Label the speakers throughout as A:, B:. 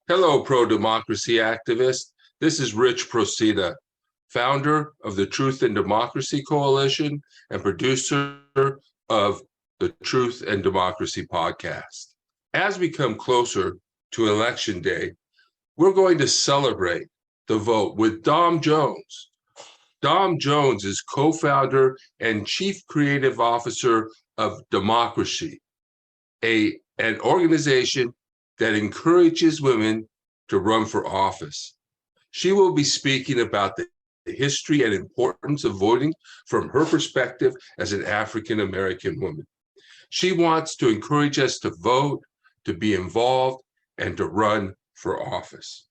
A: Hello, pro-democracy activists. This is Rich Procida, founder of the Truth and Democracy Coalition and producer of the Truth and Democracy podcast. As we come closer to Election Day, we're going to celebrate the vote with Dom Jones. Dom Jones is co-founder and chief creative officer of Democracy, an organization that encourages women to run for office. She will be speaking about the history and importance of voting from her perspective as an African-American woman. She wants to encourage us to vote, to be involved, and to run for office.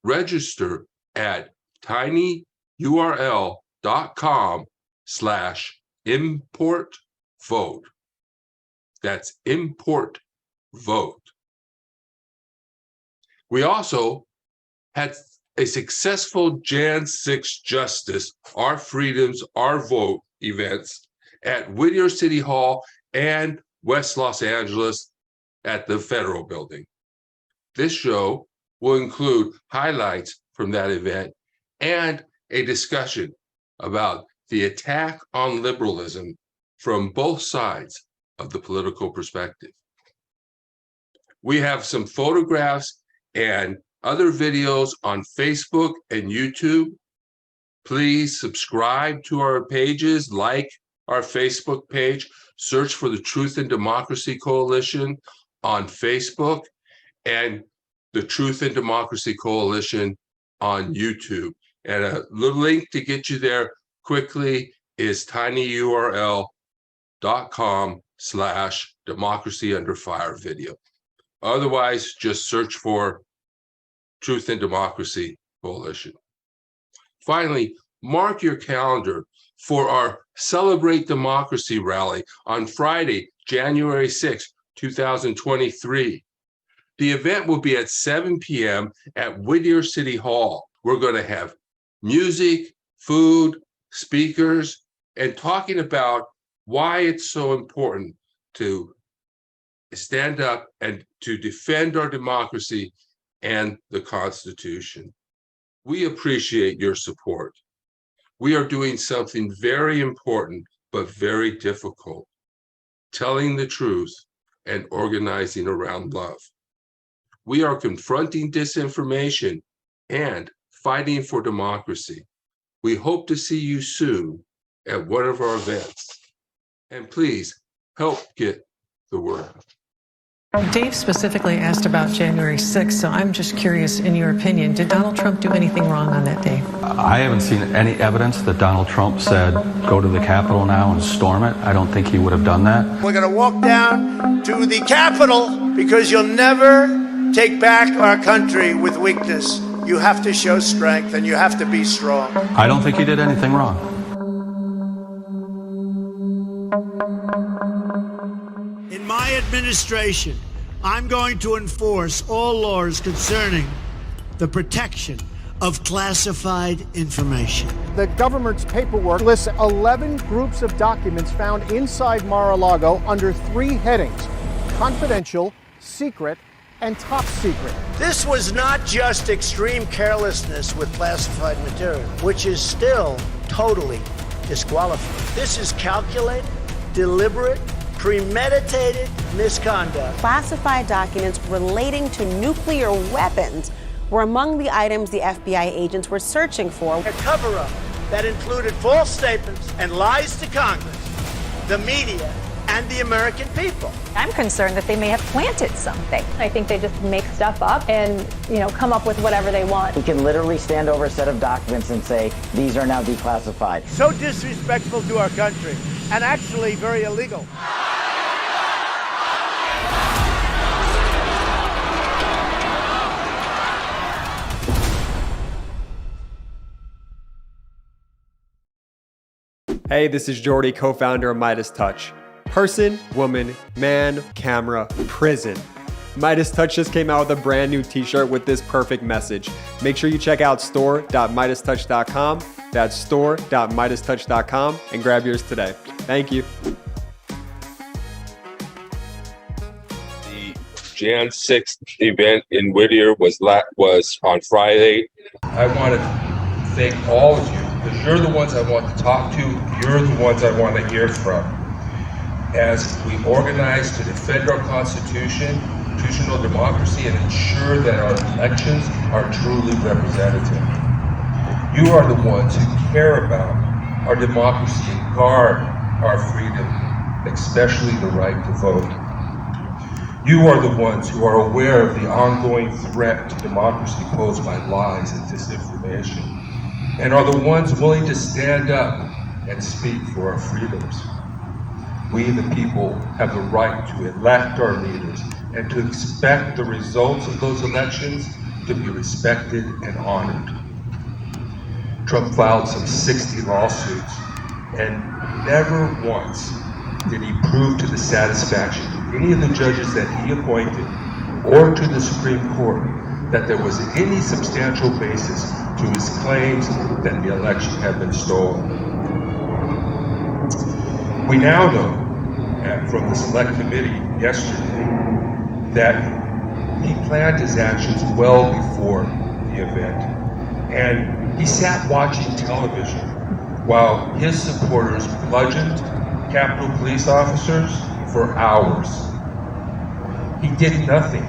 A: Register at tinyurl.com/importvote. That's import vote. We also had a successful Jan 6 Justice, Our Freedoms, Our Vote events at Whittier City Hall and West Los Angeles at the Federal Building. This show will include highlights from that event and a discussion about the attack on liberalism from both sides of the political perspective. We have some photographs and other videos on Facebook and YouTube. Please subscribe to our pages, like our Facebook page, search for the Truth and Democracy Coalition on Facebook and the Truth and Democracy Coalition on YouTube. And a little link to get you there quickly is tinyurl.com/democracy_video. Otherwise, just search for Truth and Democracy Coalition. Finally, mark your calendar for our Celebrate Democracy rally on Friday, January 6, 2023. The event will be at 7 p.m. at Whittier City Hall. We're going to have music, food, speakers, and talking about why it's so important to stand up and to defend our democracy and the Constitution. We appreciate your support. We are doing something very important, but very difficult, telling the truth and organizing around love. We are confronting disinformation and fighting for democracy. We hope to see you soon at one of our events. And please help get the word out.
B: Dave specifically asked about January 6th, so I'm just curious, in your opinion, did Donald Trump do anything wrong on that day?
C: I haven't seen any evidence that Donald Trump said, go to the Capitol now and storm it. I don't think he would have done that.
D: We're going to walk down to the Capitol because you'll never take back our country with weakness. You have to show strength and you have to be strong.
C: I don't think he did anything wrong.
D: In my administration, I'm going to enforce all laws concerning the protection of classified information.
E: The government's paperwork lists 11 groups of documents found inside Mar-a-Lago under 3 headings: confidential, secret, and top secret.
D: This was not just extreme carelessness with classified material, which is still totally disqualified. This is calculated, deliberate, premeditated misconduct.
F: Classified documents relating to nuclear weapons were among the items the FBI agents were searching for.
D: A cover-up that included false statements and lies to Congress, the media, and the American people.
G: I'm concerned that they may have planted something. I think they just make stuff up and, come up with whatever they want.
H: He can literally stand over a set of documents and say, these are now declassified.
D: So disrespectful to our country, and actually very illegal.
I: Hey, this is Jordy, co-founder of Midas Touch. Person, woman, man, camera, prison. Midas Touch just came out with a brand new t-shirt with this perfect message. Make sure you check out store.midastouch.com. That's store.midastouch.com and grab yours today. Thank you.
A: The Jan 6th event in Whittier was on Friday. I want to thank all of you, because you're the ones I want to talk to, you're the ones I want to hear from. As we organize to defend our constitutional democracy, and ensure that our elections are truly representative. You are the ones who care about our democracy and guard our freedom, especially the right to vote. You are the ones who are aware of the ongoing threat to democracy posed by lies and disinformation, and are the ones willing to stand up and speak for our freedoms. We, the people, have the right to elect our leaders and to expect the results of those elections to be respected and honored. Trump filed some 60 lawsuits, and never once did he prove to the satisfaction of any of the judges that he appointed or to the Supreme Court that there was any substantial basis to his claims that the election had been stolen. We now know from the Select Committee yesterday that he planned his actions well before the event, and he sat watching television while his supporters bludgeoned Capitol Police officers for hours. He did nothing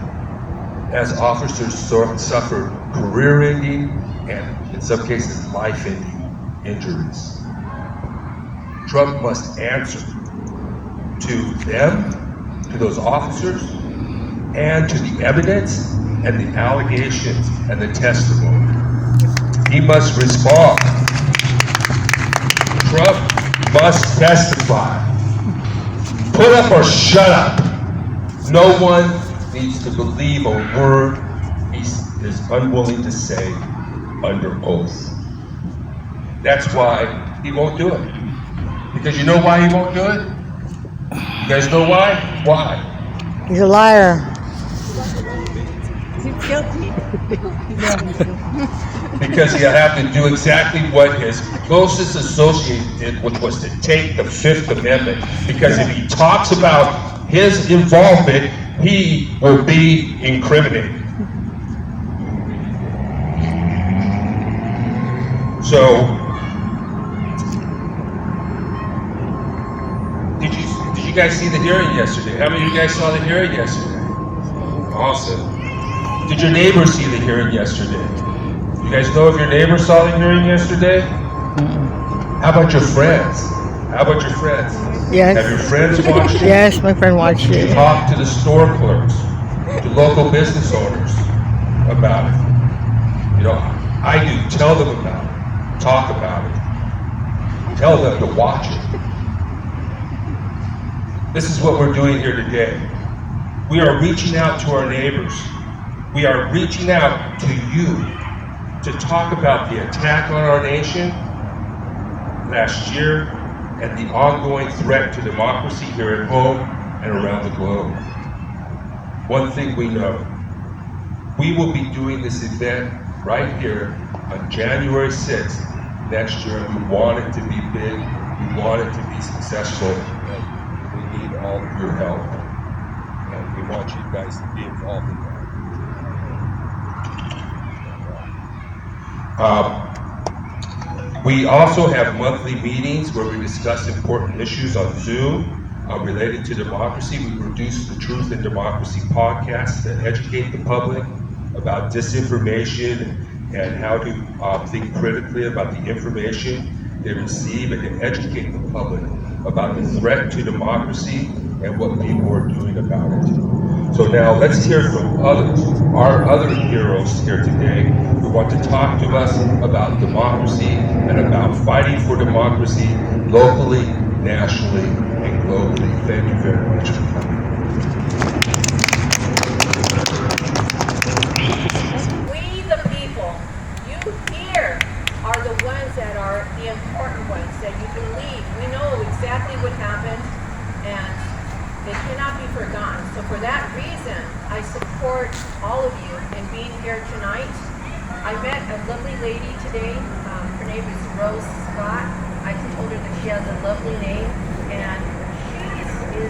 A: as officers suffered career-ending and, in some cases, life-ending injuries. Trump must answer to them, to those officers, and to the evidence and the allegations and the testimony. He must respond. Trump must testify. Put up or shut up. No one needs to believe a word he is unwilling to say under oath. That's why he won't do it. Because you know why he won't do it? You guys know why? Why?
J: He's a liar.
K: He's guilty.
A: Because he'll have to do exactly what his closest associate did, which was to take the Fifth Amendment. Because if he talks about his involvement, he will be incriminated. So, did you guys see the hearing yesterday? How many of you guys saw the hearing yesterday? Awesome. Did your neighbors see the hearing yesterday? You guys know if your neighbors saw the hearing yesterday? How about your friends? How about your friends?
J: Yes.
A: Have your friends watched it?
J: Yes, my friend watched
A: Did
J: it.
A: you talk to the store clerks, to local business owners about it? You know, I do. Tell them about it. Talk about it. Tell them to watch it. This is what we're doing here today. We are reaching out to our neighbors. We are reaching out to you to talk about the attack on our nation last year and the ongoing threat to democracy here at home and around the globe. One thing we know, we will be doing this event right here on January 6th next year, and we want it to be big, we want it to be successful, and we need all of your help. And we want you guys to be involved in that. We also have monthly meetings where we discuss important issues on Zoom related to democracy. We produce the Truth in Democracy podcast that educate the public about disinformation and how to think critically about the information they receive, and to educate the public about the threat to democracy and what people are doing about it. So now let's hear from others, our other heroes here today who want to talk to us about democracy and about fighting for democracy locally, nationally, and globally. Thank you very much for coming.
L: We, the people, you here are the ones that are the important ones that you can lead. We know exactly what happened, and they cannot be forgotten. So for that reason, I support all of you in being here tonight. I met a lovely lady today. Her name is Rose Scott. I told her that she has a lovely name, and she is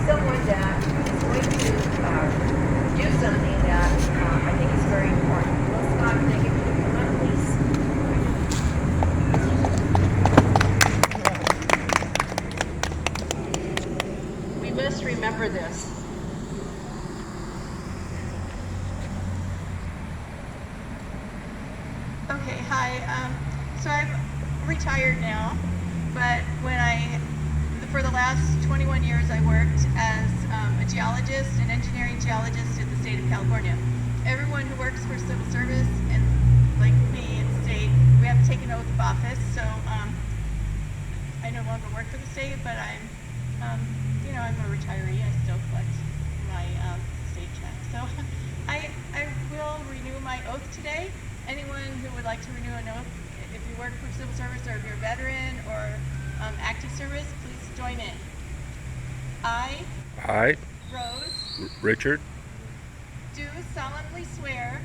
L: someone that is going to do something that I think is very important. Will Scott, can I get you to come up, please? We must remember this.
K: Okay, hi. So I'm retired now, but for the last 21 years, I worked as a geologist, an engineering geologist in the state of California. Everyone who works for civil service, and like me in the state, we have to take an oath of office. So I no longer work for the state, but I'm a retiree. I still collect my state check. So I will renew my oath today. Anyone who would like to renew an oath, if you work for civil service or if you're a veteran or active service, please join in. I, Rose,
A: Richard,
K: do solemnly swear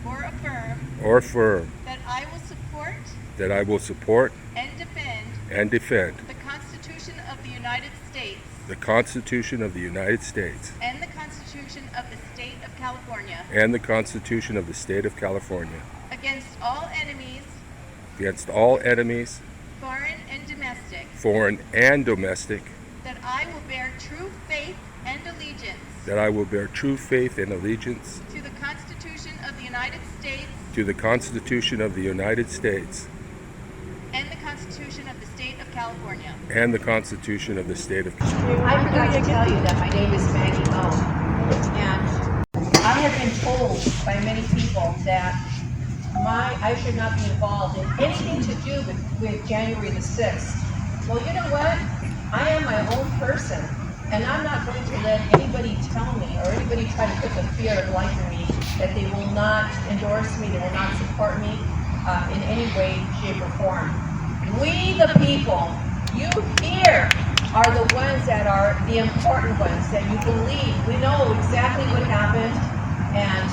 A: or affirm
K: that I will support and defend the Constitution of the United States
A: the Constitution of the United States
K: and the Constitution of the State of California
A: and the Constitution of the State of California
K: against all enemies, foreign and domestic,
L: that I will bear true faith and allegiance
A: to
L: the Constitution of the United States
A: the Constitution of the United States
L: and the Constitution of the State of California.
A: and the Constitution of the State of
L: I forgot to tell you that my name is Maggie Moe, and I have been told by many people that I should not be involved in anything to do with January the 6th. Well, you know what? I am my own person, and I'm not going to let anybody tell me or anybody try to put the fear of life in me that they will not endorse me, they will not support me in any way, shape, or form. We, the people, you here are the ones that are the important ones that you believe. We know exactly what happened, and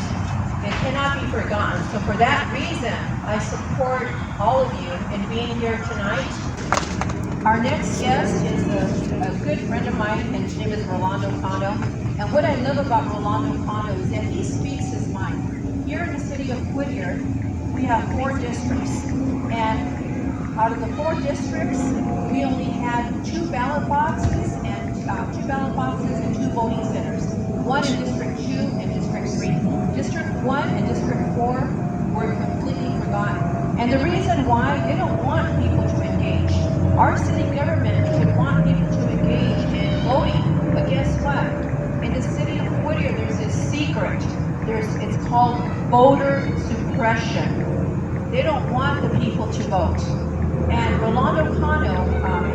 L: it cannot be forgotten. So for that reason, I support all of you in being here tonight. Our next guest is a good friend of mine, and his name is Rolando Condo. And what I love about Rolando Condo is that he speaks his mind. Here in the city of Whittier, we have 4 districts. And out of the 4 districts, we only had 2 ballot boxes and 2 voting centers. One in District 2 and District 3. District 1 and District 4 were completely forgotten. And the reason why, they don't want people to engage. Our city government would want people to engage in voting, but guess what? In the city of Whittier, there's this secret. It's called voter suppression. They don't want the people to vote. And Rolando Cano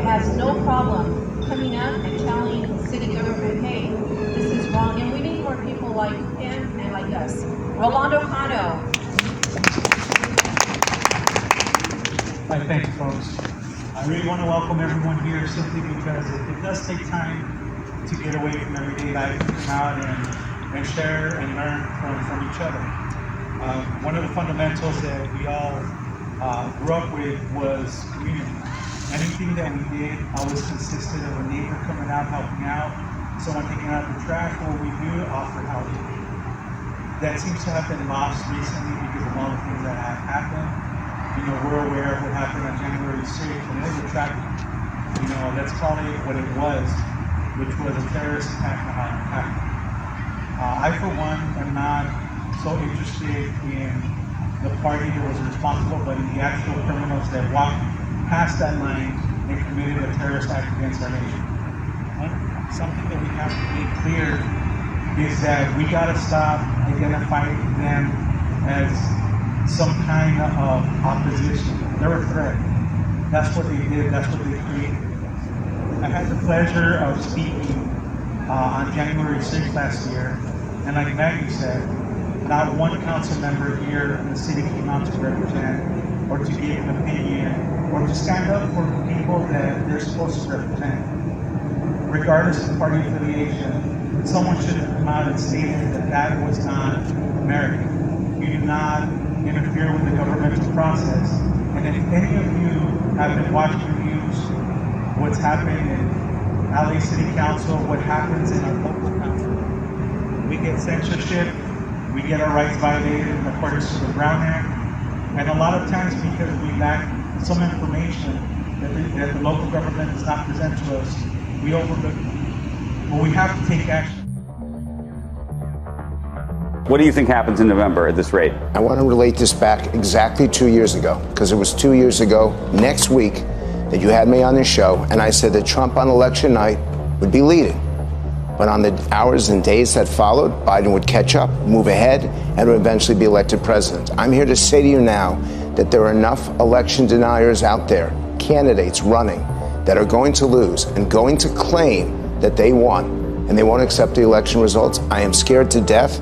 L: has no problem coming up and telling the city government, hey, this is wrong, and we need more people like him and like us. Rolando Cano.
M: Hi, thank you, folks. I really want to welcome everyone here simply because it does take time to get away from everyday life and come out and share and learn from each other. One of the fundamentals that we all grew up with was community. Anything that we did always consisted of a neighbor coming out, helping out, someone taking out the trash. What we do, offer help. That seems to have been lost recently because of all the things that have happened. You know, we're aware of what happened on January 6th, and it was a tragedy. You know, let's call it what it was, which was a terrorist attack on Manhattan. I, for one, am not so interested in the party that was responsible, but in the actual criminals that walked past that line and committed a terrorist act against our nation. Something that we have to make clear is that we gotta stop identifying them as some kind of opposition. They're a threat. That's what they did, that's what they created. I had the pleasure of speaking on January 6th last year, and like Maggie said, not one council member here in the city came out to represent or to give an opinion or to stand up for the people that they're supposed to represent. Regardless of party affiliation, someone should have come out and stated that that was not American. You do not interfere with the governmental process. And if any of you have been watching the news, what's happened in LA City Council, what happens in our local council. We get censorship, we get our rights violated in accordance to the Brown Act, and a lot of times because we lack some information that the local government does not present to us, we overlook it. But we have to take action.
N: What do you think happens in November at this rate?
O: I want to relate this back exactly 2 years ago, because it was 2 years ago next week that you had me on this show, and I said that Trump on election night would be leading. But on the hours and days that followed, Biden would catch up, move ahead, and would eventually be elected president. I'm here to say to you now that there are enough election deniers out there, candidates running, that are going to lose and going to claim that they won, and they won't accept the election results. I am scared to death.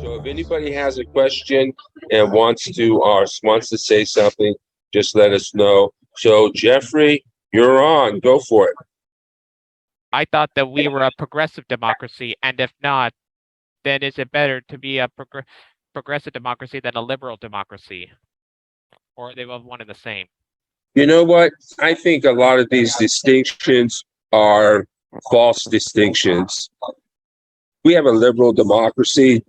A: So if anybody has a question and wants to say something, just let us know. So Jeffrey, you're on. Go for it.
P: I thought that we were a progressive democracy, and if not, then is it better to be a progressive democracy than a liberal democracy? Or are they both one and the same?
A: You know what? I think a lot of these distinctions are false distinctions. We have a liberal democracy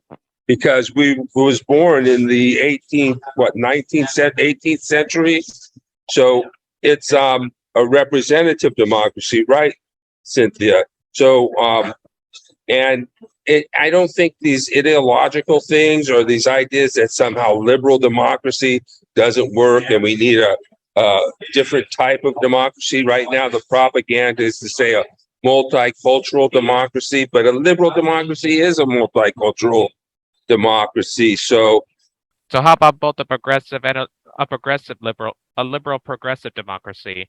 A: because we was born in the 18th century. So it's a representative democracy, right, Cynthia? So I don't think these ideological things or these ideas that somehow liberal democracy doesn't work and we need a different type of democracy. Right now, the propaganda is to say a multicultural democracy, but a liberal democracy is a multicultural democracy. So
P: how about both a progressive and a liberal progressive democracy?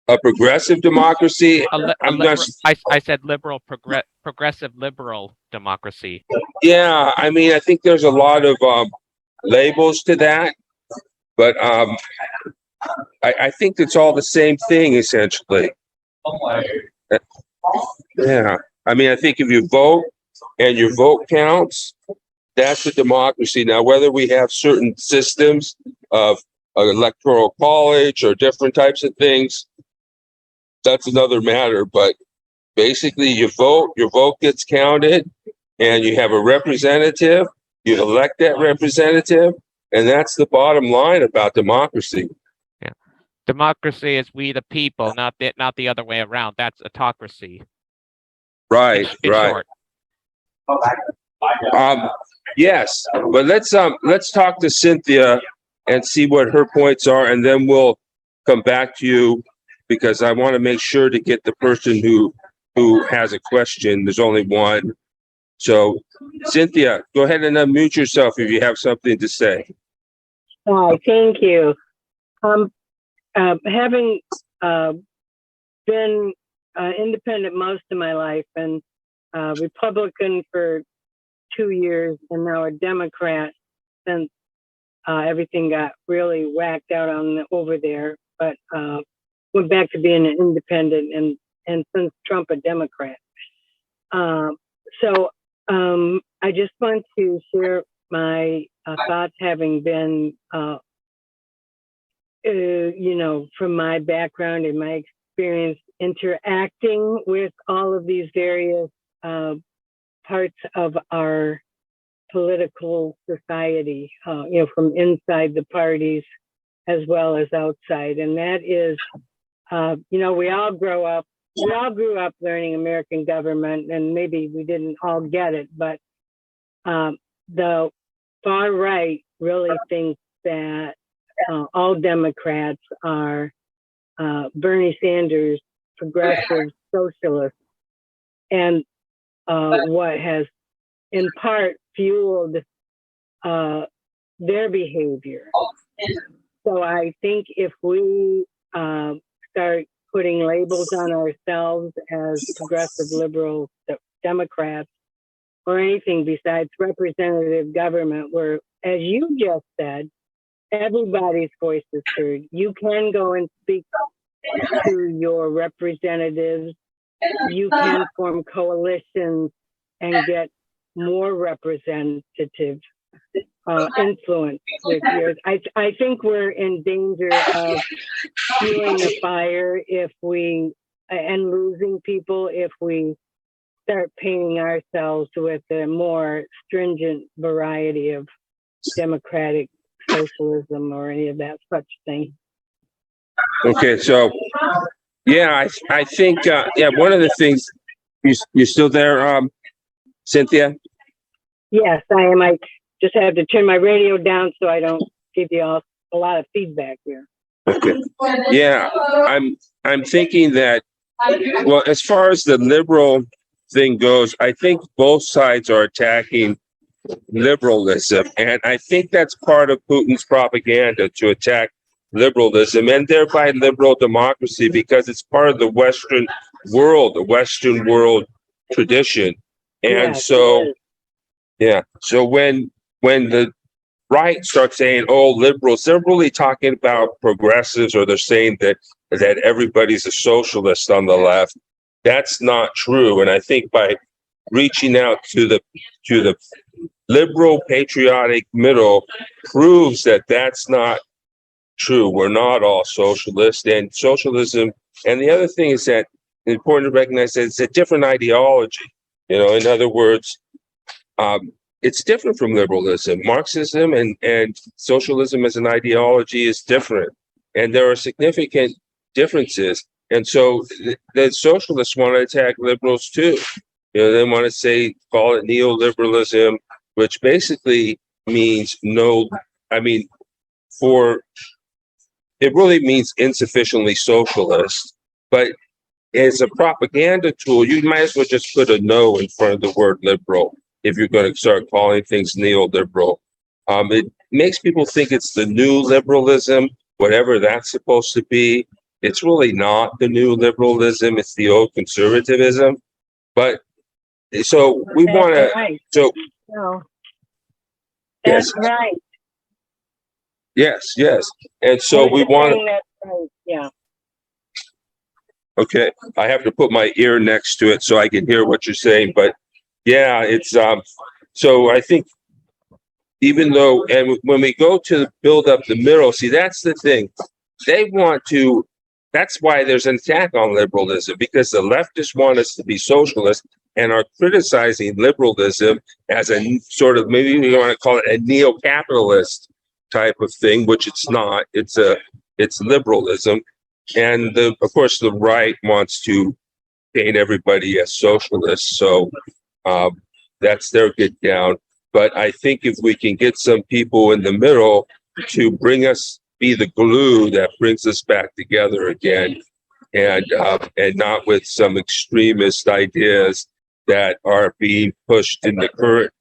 A: A progressive democracy?
P: I said progressive liberal democracy.
A: Yeah, I mean, I think there's a lot of labels to that, but I think it's all the same thing, essentially. Yeah, I mean, I think if you vote and your vote counts, that's a democracy. Now, whether we have certain systems of electoral college or different types of things, that's another matter. But basically, you vote, your vote gets counted, and you have a representative, you elect that representative, and that's the bottom line about democracy.
P: Yeah. Democracy is we the people, not the other way around. That's autocracy.
A: Right,
P: in
A: right.
P: Short.
A: Yes, but let's talk to Cynthia and see what her points are, and then we'll come back to you because I want to make sure to get the person who has a question. There's only one. So, Cynthia, go ahead and unmute yourself if you have something to say.
J: Oh, thank you. Having been independent most of my life and Republican for 2 years and now a Democrat since everything got really whacked out over there, but went back to being an independent and since Trump a Democrat. So I just want to share my thoughts, having been, from my background and my experience interacting with all of these various parts of our political society, from inside the parties as well as outside. And that is, we all grew up learning American government, and maybe we didn't all get it, but the far right really thinks that all Democrats are Bernie Sanders, progressive socialists, and what has in part fueled their behavior. So I think if we start putting labels on ourselves as progressive liberal Democrats or anything besides representative government, where, as you just said, everybody's voice is heard. You can go and speak to your representatives you can form coalitions and get more representative influence with yours. I think we're in danger of fueling the fire and losing people if we start painting ourselves with a more stringent variety of democratic socialism or any of that such thing.
A: Okay, so yeah, I think one of the things you still there, Cynthia?
J: Yes, I am. I just have to turn my radio down so I don't give you all a lot of feedback here.
A: Okay. Yeah, I'm thinking that, well, as far as the liberal thing goes, I think both sides are attacking liberalism, and I think that's part of Putin's propaganda to attack liberalism and thereby liberal democracy, because it's part of the Western world tradition. And
J: Yes,
A: so yeah, so when the right starts saying, oh, liberals, they're really talking about progressives, or they're saying that everybody's a socialist on the left. That's not true. And I think by reaching out to the liberal patriotic middle proves that that's not true. We're not all socialist, and socialism. And the other thing is that it's important to recognize that it's a different ideology. In other words, it's different from liberalism. Marxism and socialism as an ideology is different, and there are significant differences. And so the socialists want to attack liberals too. They want to call it neoliberalism, which basically means it really means insufficiently socialist. But as a propaganda tool, you might as well just put a no in front of the word liberal if you're going to start calling things neoliberal. It makes people think it's the new liberalism, whatever that's supposed to be. It's really not the new liberalism, it's the old conservatism. But so we want to,
J: right.
A: so
J: No.
A: yes,
J: That's right.
A: yes. And so we want to,
J: right. Yeah.
A: okay, I have to put my ear next to it so I can hear what you're saying. But yeah, it's so I think even though, and when we go to build up the middle, see, that's the thing. They want to, that's why there's an attack on liberalism, because the leftists want us to be socialist and are criticizing liberalism as a sort of, maybe we want to call it a neo-capitalist type of thing, which it's not. It's liberalism. And of course, the right wants to paint everybody as socialists. So that's their get down. But I think if we can get some people in the middle to be the glue that brings us back together again, and not with some extremist ideas that are being pushed in the current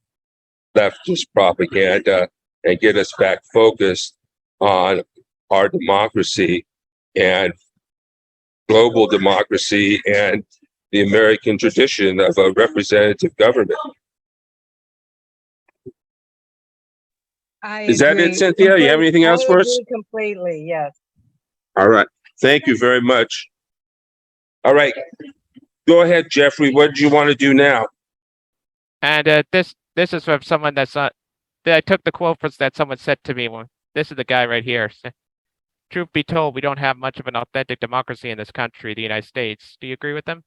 A: leftist propaganda, and get us back focused on our democracy and global democracy and the American tradition of a representative government. Is that it, Cynthia? You have anything else for us?
J: Completely, yes.
A: All right. Thank you very much. All right. Go ahead, Jeffrey. What do you want to do now?
P: And this is from someone that's not. I took the quote that someone said to me. This is the guy right here. Truth be told, we don't have much of an authentic democracy in this country, the United States. Do you agree with them?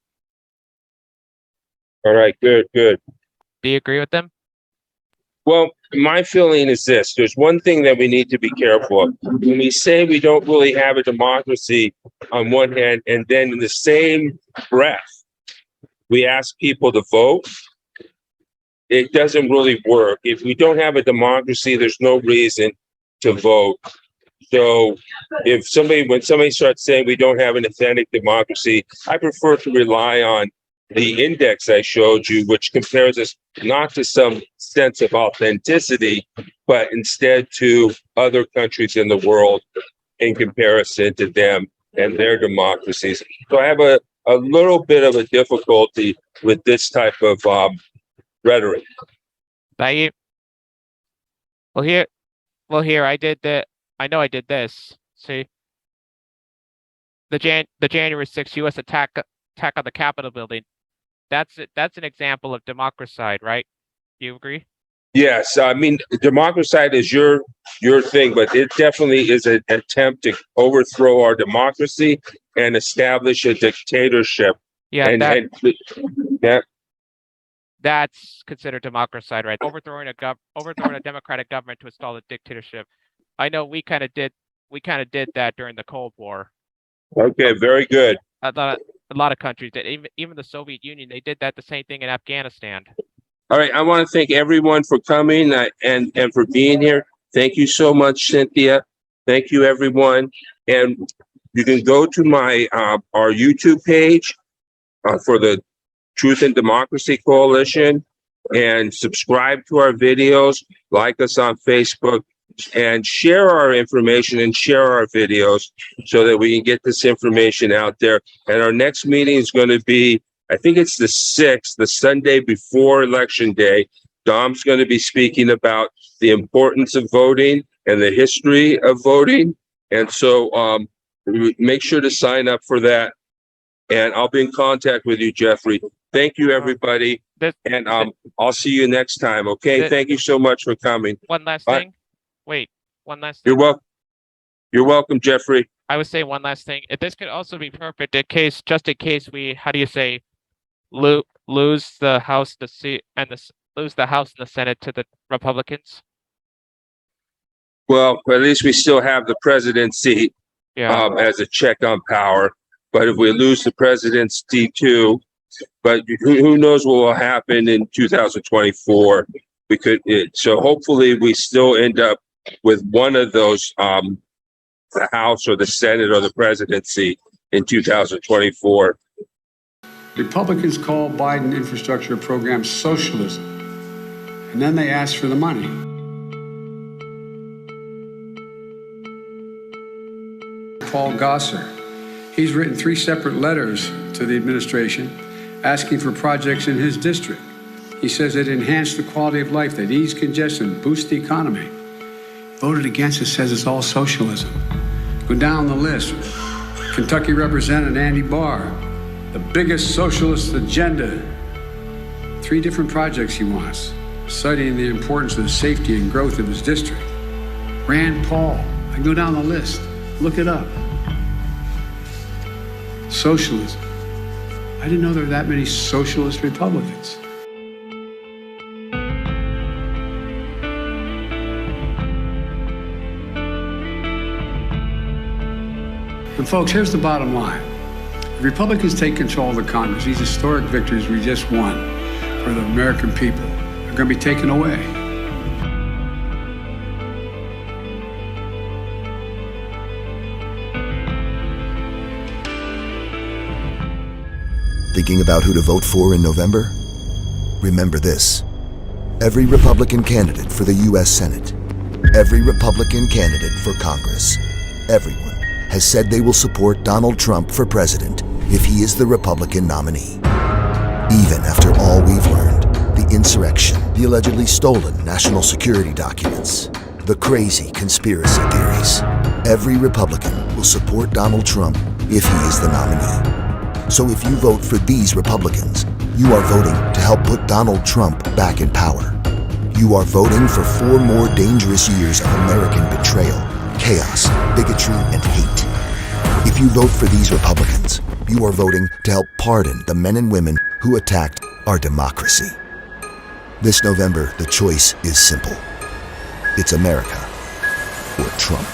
A: All right. Good.
P: Do you agree with them?
A: Well, my feeling is this. There's one thing that we need to be careful of. When we say we don't really have a democracy on one hand, and then in the same breath, we ask people to vote, it doesn't really work. If we don't have a democracy, there's no reason to vote. So when somebody starts saying we don't have an authentic democracy, I prefer to rely on the index I showed you, which compares us not to some sense of authenticity, but instead to other countries in the world in comparison to them and their democracies. So I have a little bit of a difficulty with this type of rhetoric.
P: Well, here I did that. I know I did this. See, the January 6th U.S. attack attack on the Capitol building, that's an example of democracide, right? Do you agree?
A: Yes, I mean, democracide is your thing, but it definitely is an attempt to overthrow our democracy and establish a dictatorship.
P: Yeah,
A: that
P: that's considered democracide, right? Overthrowing a democratic government to install a dictatorship. I know we kind of did that during the Cold War.
A: Okay, very good.
P: A lot of countries did. Even the Soviet Union, they did the same thing in Afghanistan.
A: All right, I want to thank everyone for coming and for being here. Thank you so much, Cynthia. Thank you, everyone. And you can go to my our YouTube page for the Truth and Democracy Coalition and subscribe to our videos, like us on Facebook, and share our information and share our videos so that we can get this information out there. And our next meeting is going to be, I think it's the 6th, the Sunday before Election Day. Dom's going to be speaking about the importance of voting and the history of voting. And so make sure to sign up for that. And I'll be in contact with you, Jeffrey. Thank you, everybody. And I'll see you next time, okay? Thank you so much for coming.
P: One last thing. Wait, one last thing.
A: You're welcome, Jeffrey.
P: I would say one last thing. This could also be perfect in case we, how do you say, lose the House, the seat, and lose the House and the Senate to the Republicans.
A: Well, at least we still have the presidency as a check on power. But if we lose the presidency too, but who knows what will happen in 2024? So hopefully we still end up with one of those, the House or the Senate or the presidency in 2024.
Q: Republicans call Biden infrastructure program socialism, and then they ask for the money. Paul Gosar, he's written 3 separate letters to the administration asking for projects in his district. He says it enhanced the quality of life, that ease congestion, boost the economy. Voted against it, says it's all socialism. Go down the list. Kentucky Representative Andy Barr, the biggest socialist agenda. 3 different projects he wants, citing the importance of the safety and growth of his district. Rand Paul, I can go down the list. Look it up. Socialism. I didn't know there were that many socialist Republicans. And folks, here's the bottom line. If Republicans take control of the Congress, these historic victories we just won for the American people are going to be taken away.
R: Thinking about who to vote for in November? Remember this. Every Republican candidate for the U.S. Senate, every Republican candidate for Congress, everyone has said they will support Donald Trump for president if he is the Republican nominee. Even after all we've learned, the insurrection, the allegedly stolen national security documents, the crazy conspiracy theories, every Republican will support Donald Trump if he is the nominee. So if you vote for these Republicans, you are voting to help put Donald Trump back in power. You are voting for 4 more dangerous years of American betrayal, chaos, bigotry, and hate. If you vote for these Republicans, you are voting to help pardon the men and women who attacked our democracy. This November, the choice is simple. It's America or Trump.